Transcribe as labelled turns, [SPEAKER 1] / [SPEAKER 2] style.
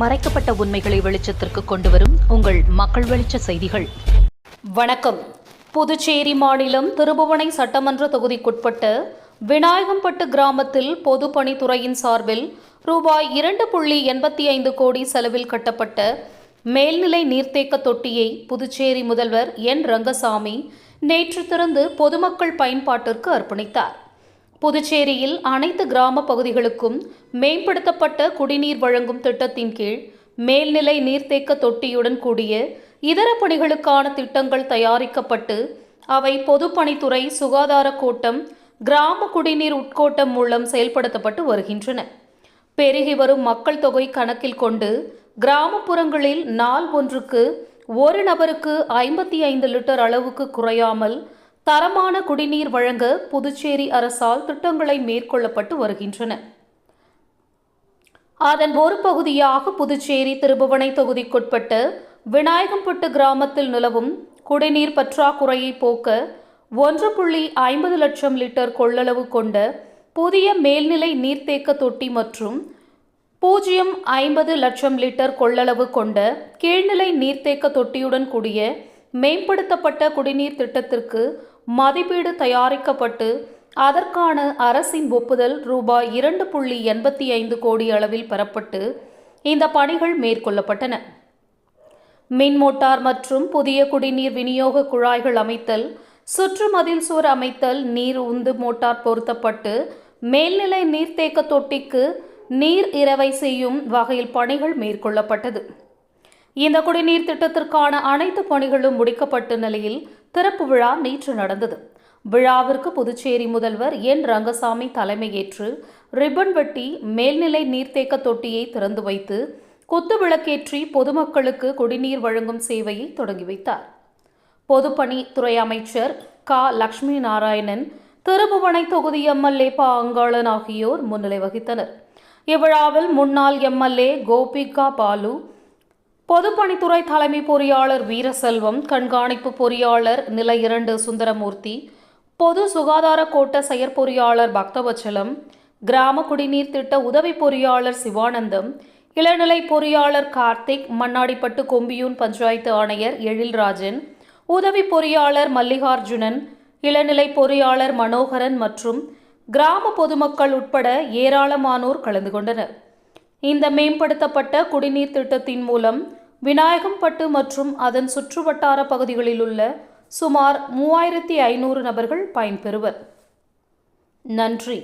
[SPEAKER 1] மறைக்கப்பட்ட உண்மைகளை வெளிச்சத்திற்கு கொண்டுவரும் உங்கள் மக்கள் வெளிச்ச செய்திகள்.
[SPEAKER 2] வணக்கம். புதுச்சேரி மாநிலம் திருபுவனை சட்டமன்ற தொகுதிக்குட்பட்ட விநாயகம்பட்டு கிராமத்தில் பொதுப்பணித்துறையின் சார்பில் ரூபாய் 2.85 கோடி செலவில் கட்டப்பட்ட மேல்நிலை நீர்த்தேக்க தொட்டியை புதுச்சேரி முதல்வர் என் ரங்கசாமி நேற்று திறந்து பொதுமக்கள் பயன்பாட்டிற்கு அர்ப்பணித்தார். புதுச்சேரியில் அனைத்து கிராம பகுதிகளுக்கும் மேம்படுத்தப்பட்ட குடிநீர் வழங்கும் திட்டத்தின் கீழ் மேல்நிலை நீர்த்தேக்க தொட்டியுடன் கூடிய இதர பணிகளுக்கான திட்டங்கள் தயாரிக்கப்பட்டு அவை பொதுப்பணித்துறை சுகாதார கோட்டம் கிராம குடிநீர் உட்கோட்டம் மூலம் செயல்படுத்தப்பட்டு வருகின்றன. பெருகி வரும் மக்கள் தொகை கணக்கில் கொண்டு கிராமப்புறங்களில் நாள் ஒன்றுக்கு ஒரு நபருக்கு 55 லிட்டர் அளவுக்கு குறையாமல் தரமான குடிநீர் வழங்க புதுச்சேரி அரசால் திட்டங்களை மேற்கொள்ளப்பட்டு வருகின்றன. அதன் ஒரு பகுதியாக புதுச்சேரி திருபுவனை தொகுதிக்குட்பட்ட விநாயகம்பட்டு கிராமத்தில் நிலவும் குடிநீர் பற்றாக்குறையை போக்க 1.50 லட்சம் லிட்டர் கொள்ளளவு கொண்ட புதிய மேல்நிலை நீர்த்தேக்க தொட்டி மற்றும் 0.50 லட்சம் லிட்டர் கொள்ளளவு கொண்ட கீழ்நிலை நீர்த்தேக்க தொட்டியுடன் கூடிய மேம்படுத்தப்பட்ட குடிநீர் திட்டத்திற்கு மதிப்பீடு தயாரிக்கப்பட்டு அதற்கான அரசின் ஒப்புதல் ரூபாய் 2.85 கோடி அளவில் பெறப்பட்டு இந்த பணிகள் மேற்கொள்ளப்பட்டன. மின் மோட்டார் மற்றும் புதிய குடிநீர் விநியோக குழாய்கள் அமைத்தல், சுற்றுமதில் சுவர் அமைத்தல், நீர் உந்து மோட்டார் பொருத்தப்பட்டு மேல்நிலை நீர்த்தேக்க தொட்டிக்கு நீர் இரவை செய்யும் வகையில் பணிகள் மேற்கொள்ளப்பட்டது. இந்த குடிநீர் திட்டத்திற்கான அனைத்து பணிகளும் முடிக்கப்பட்ட நிலையில் திறப்பு விழா நேற்று நடந்தது. விழாவிற்கு புதுச்சேரி முதல்வர் என் ரங்கசாமி தலைமையேற்று ரிப்பன் வெட்டி மேல்நிலை நீர்த்தேக்க தொட்டியை திறந்து வைத்து குத்துவிளக்கேற்றி பொதுமக்களுக்கு குடிநீர் வழங்கும் சேவையை தொடங்கி வைத்தார். பொதுப்பணித்துறை அமைச்சர் க. லட்சுமி நாராயணன், திருபுவனை தொகுதி எம்எல்ஏ ப. அங்காளன் ஆகியோர் முன்னிலை வகித்தனர். இவ்விழாவில் முன்னாள் எம்எல்ஏ கோபிகா பாலு, பொதுப்பணித்துறை தலைமை பொறியாளர் வீரசெல்வம், கண்காணிப்பு பொறியாளர் நிலை 2 சுந்தரமூர்த்தி, பொது சுகாதார கோட்ட செயற்பொறியாளர் பக்தவச்சலம், கிராம குடிநீர் திட்ட உதவி பொறியாளர் சிவானந்தம், இளநிலை பொறியாளர் கார்த்திக், மண்ணாடிப்பட்டு கொம்பியூன் பஞ்சாயத்து ஆணையர் எழில்ராஜன், உதவி பொறியாளர் மல்லிகார்ஜுனன், இளநிலை பொறியாளர் மனோகரன் மற்றும் கிராம பொதுமக்கள் உட்பட ஏராளமானோர் கலந்து கொண்டனர். இந்த மேம்படுத்தப்பட்ட குடிநீர் திட்டத்தின் மூலம் விநாயகம்பட்டு மற்றும் அதன் சுற்றுவட்டார பகுதிகளில் உள்ள சுமார் 3500 நபர்கள் பயன்பெறுவர். நன்றி.